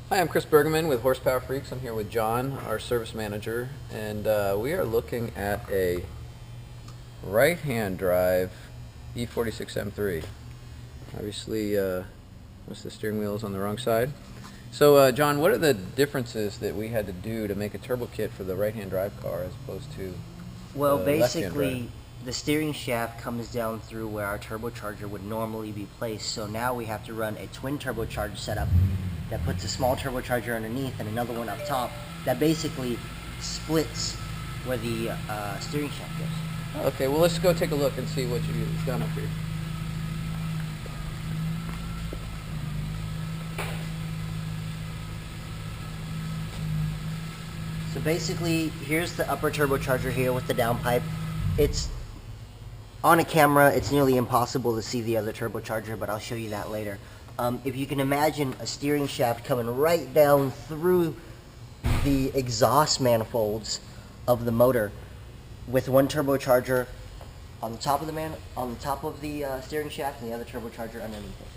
Hi, I'm Chris Bergman with Horsepower Freaks. I'm here with John, our service manager, and we are looking at a right-hand drive E46 M3. Obviously, most of the steering wheel is on the wrong side. So, John, what are the differences that we had to do to make a turbo kit for the right-hand drive car as opposed to Well, the left-hand drive? basically, the steering shaft comes down through where our turbocharger would normally be placed. So now we have to run a twin turbocharger setup that puts a small turbocharger underneath and another one up top that basically splits where the steering shaft goes. Okay, well, let's go take a look and see what you've done up here. So basically, here's the upper turbocharger here with the downpipe. It's on a camera, it's nearly impossible to see the other turbocharger, but I'll show you that later. If you can imagine a steering shaft coming right down through the exhaust manifolds of the motor with one turbocharger on the top of the steering shaft and the other turbocharger underneath it.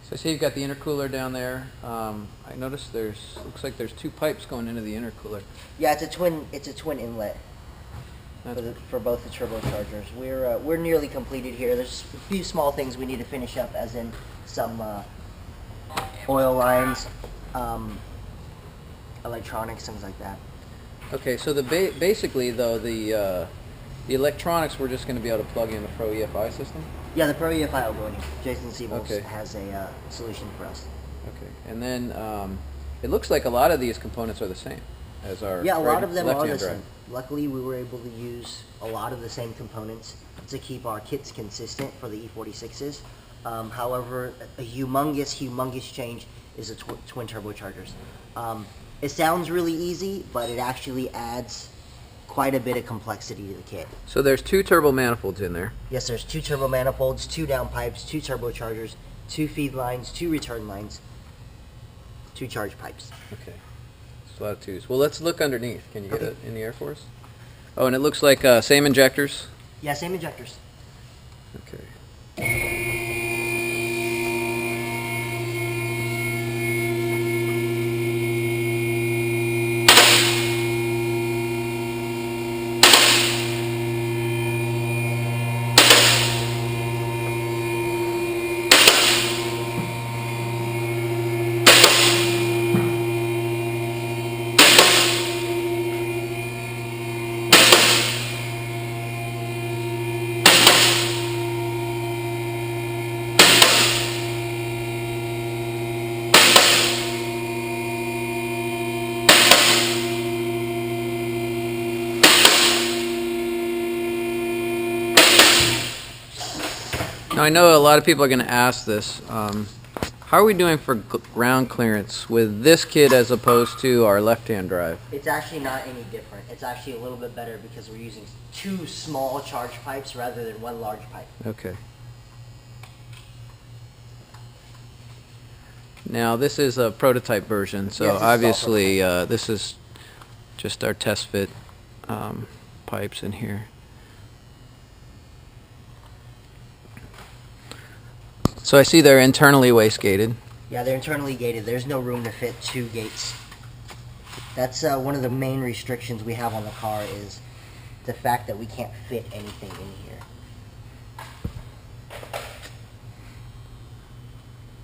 So I see you've got the intercooler down there. I noticed looks like there's two pipes going into the intercooler. Yeah, it's a twin inlet for both the turbochargers. We're nearly completed here. There's a few small things we need to finish up, as in some oil lines, electronics, things like that. Okay, so basically though the electronics we're just going to be able to plug in the Pro EFI system. Yeah, the Pro EFI will go in. Jason Siebels Okay. has a solution for us. Okay, and then it looks like a lot of these components are the same as our Yeah, a lot of them are the left-hand drive. same. Luckily, we were able to use a lot of the same components to keep our kits consistent for the E46s. However, a humongous change is the twin turbochargers. It sounds really easy, but it actually adds quite a bit of complexity to the kit. So there's two turbo manifolds in there. Yes, there's two turbo manifolds, two downpipes, two turbochargers, two feed lines, two return lines, two charge pipes. Okay, it's a lot of twos. Well, let's look underneath. Can you get Okay. it in the air for us? Oh, and it looks like same injectors. Yeah, same injectors. Okay. Now I know a lot of people are going to ask this. How are we doing for ground clearance with this kit as opposed to our left-hand drive? It's actually not any different. It's actually a little bit better because we're using two small charge pipes rather than one large pipe. Okay. Now this is a prototype version, so Yes, this is all obviously this is just our test fit pipes in here. So I see they're internally wastegated. Yeah, they're internally gated. There's no room to fit two gates. That's one of the main restrictions we have on the car is the fact that we can't fit anything in here.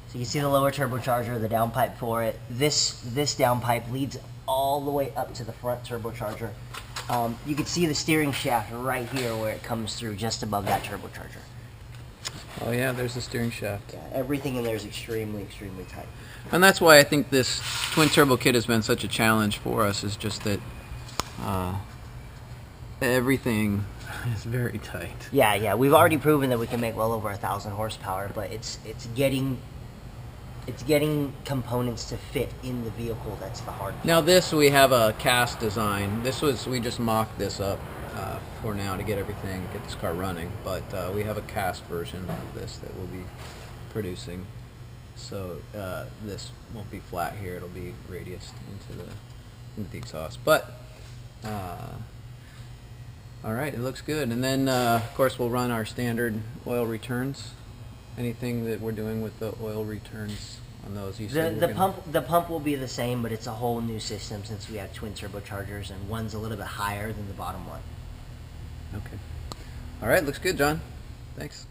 So you see the lower turbocharger, the downpipe for it. This downpipe leads all the way up to the front turbocharger. You can see the steering shaft right here where it comes through just above that turbocharger. Oh yeah, there's the steering shaft. Yeah, everything in there is extremely tight. And that's why I think this twin turbo kit has been such a challenge for us, is just that everything is very tight. Yeah, we've already proven that we can make well over 1,000 horsepower, but it's getting components to fit in the vehicle that's the hard part. Now this, we have a cast design. We just mocked this up for now to get this car running, but we have a cast version of this that we'll be producing. So this won't be flat here, it'll be radiused into the exhaust. But all right, it looks good. And then of course we'll run our standard oil returns. Anything that we're doing with the oil returns on those? You said The pump will be the same, but it's a whole new system since we have twin turbochargers, and one's a little bit higher than the bottom one. Okay. All right, looks good, John. Thanks.